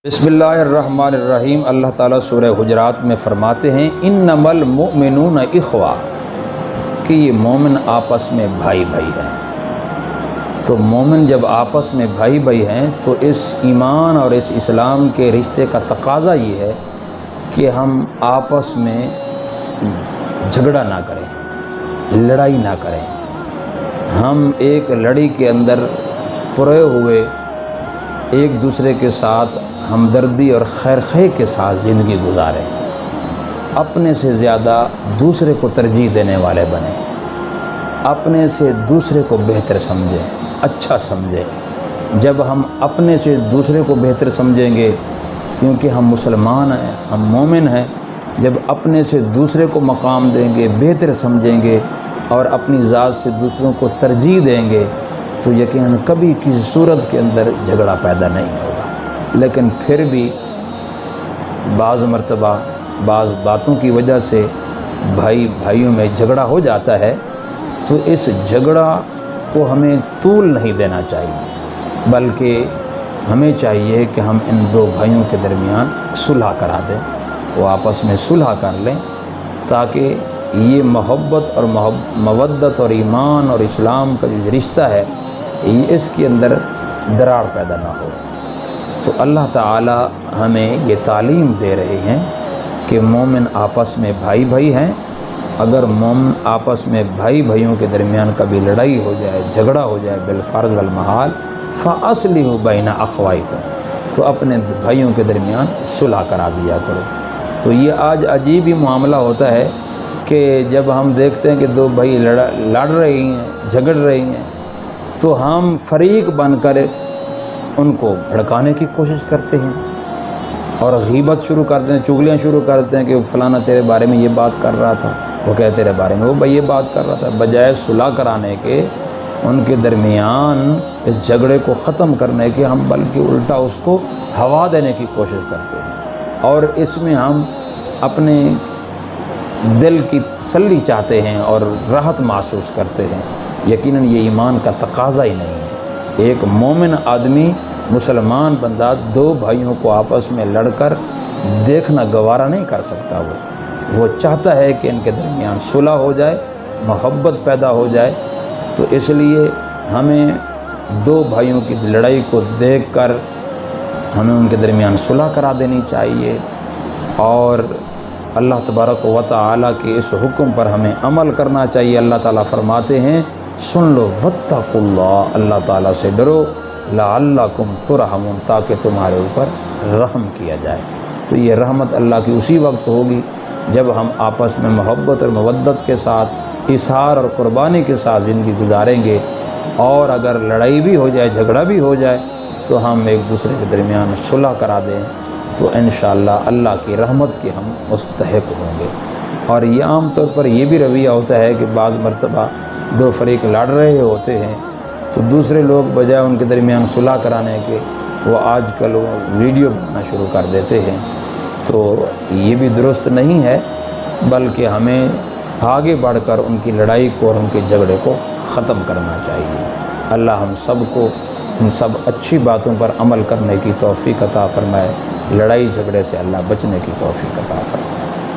بسم اللہ الرحمن الرحیم۔ اللہ تعالیٰ سورہ حجرات میں فرماتے ہیں انما المؤمنون اخوہ، کہ یہ مومن آپس میں بھائی بھائی ہیں۔ تو مومن جب آپس میں بھائی بھائی ہیں تو اس ایمان اور اس اسلام کے رشتے کا تقاضا یہ ہے کہ ہم آپس میں جھگڑا نہ کریں، لڑائی نہ کریں۔ ہم ایک لڑی کے اندر پروئے ہوئے ایک دوسرے کے ساتھ ہمدردی اور خیر خواہی کے ساتھ زندگی گزاریں، اپنے سے زیادہ دوسرے کو ترجیح دینے والے بنیں، اپنے سے دوسرے کو بہتر سمجھیں، اچھا سمجھیں۔ جب ہم اپنے سے دوسرے کو بہتر سمجھیں گے، کیونکہ ہم مسلمان ہیں، ہم مومن ہیں، جب اپنے سے دوسرے کو مقام دیں گے، بہتر سمجھیں گے اور اپنی ذات سے دوسروں کو ترجیح دیں گے تو یقیناً کبھی کسی صورت کے اندر جھگڑا پیدا نہیں ہوگا۔ لیکن پھر بھی بعض مرتبہ بعض باتوں کی وجہ سے بھائیوں میں جھگڑا ہو جاتا ہے، تو اس جھگڑا کو ہمیں طول نہیں دینا چاہیے، بلکہ ہمیں چاہیے کہ ہم ان دو بھائیوں کے درمیان صلح کرا دیں، وہ آپس میں صلح کر لیں، تاکہ یہ محبت اور مودت اور ایمان اور اسلام کا جو رشتہ ہے اس کے اندر دراڑ پیدا نہ ہو۔ تو اللہ تعالی ہمیں یہ تعلیم دے رہے ہیں کہ مومن آپس میں بھائی بھائی ہیں۔ اگر مومن آپس میں بھائیوں کے درمیان کبھی لڑائی ہو جائے، جھگڑا ہو جائے بالفرض والمحال، فَأَصْلِحُوا بَيْنَ أَخَوَيْكُمْ، تو اپنے بھائیوں کے درمیان صلح کرا دیا کرو۔ تو یہ آج عجیب ہی معاملہ ہوتا ہے کہ جب ہم دیکھتے ہیں کہ دو بھائی لڑ رہی ہیں، جھگڑ رہی ہیں، تو ہم فریق بن کر ان کو بھڑکانے کی کوشش کرتے ہیں اور غیبت شروع کرتے ہیں، چغلیاں شروع کرتے ہیں کہ فلانا تیرے بارے میں یہ بات کر رہا تھا، وہ کہے تیرے بارے میں وہ بھائی یہ بات کر رہا تھا، بجائے صلح کرانے کے، ان کے درمیان اس جھگڑے کو ختم کرنے کے، ہم بلکہ الٹا اس کو ہوا دینے کی کوشش کرتے ہیں اور اس میں ہم اپنے دل کی تسلی چاہتے ہیں اور راحت محسوس کرتے ہیں۔ یقیناً یہ ایمان کا تقاضا ہی نہیں ہے۔ ایک مومن آدمی، مسلمان بندہ دو بھائیوں کو آپس میں لڑ کر دیکھنا گوارا نہیں کر سکتا۔ وہ چاہتا ہے کہ ان کے درمیان صلح ہو جائے، محبت پیدا ہو جائے۔ تو اس لیے ہمیں دو بھائیوں کی لڑائی کو دیکھ کر ہمیں ان کے درمیان صلح کرا دینی چاہیے اور اللہ تبارک و تعالیٰ کے اس حکم پر ہمیں عمل کرنا چاہیے۔ اللہ تعالیٰ فرماتے ہیں سن لو واتقوا اللہ، اللہ تعالیٰ سے ڈرو، لعلکم ترحمون، تاکہ تمہارے اوپر رحم کیا جائے۔ تو یہ رحمت اللہ کی اسی وقت ہوگی جب ہم آپس میں محبت اور مودت کے ساتھ، اظہار اور قربانی کے ساتھ زندگی گزاریں گے، اور اگر لڑائی بھی ہو جائے، جھگڑا بھی ہو جائے، تو ہم ایک دوسرے کے درمیان صلح کرا دیں، تو انشاءاللہ اللہ کی رحمت کے ہم مستحق ہوں گے۔ اور یہ عام طور پر یہ بھی رویہ ہوتا ہے کہ بعض مرتبہ دو فریق لڑ رہے ہوتے ہیں تو دوسرے لوگ بجائے ان کے درمیان صلح کرانے کے، وہ آج کل ویڈیو بنانا شروع کر دیتے ہیں۔ تو یہ بھی درست نہیں ہے، بلکہ ہمیں آگے بڑھ کر ان کی لڑائی کو اور ان کے جھگڑے کو ختم کرنا چاہیے۔ اللہ ہم سب کو ان سب اچھی باتوں پر عمل کرنے کی توفیق عطا فرمائے، لڑائی جھگڑے سے اللہ بچنے کی توفیق عطا فرمائے۔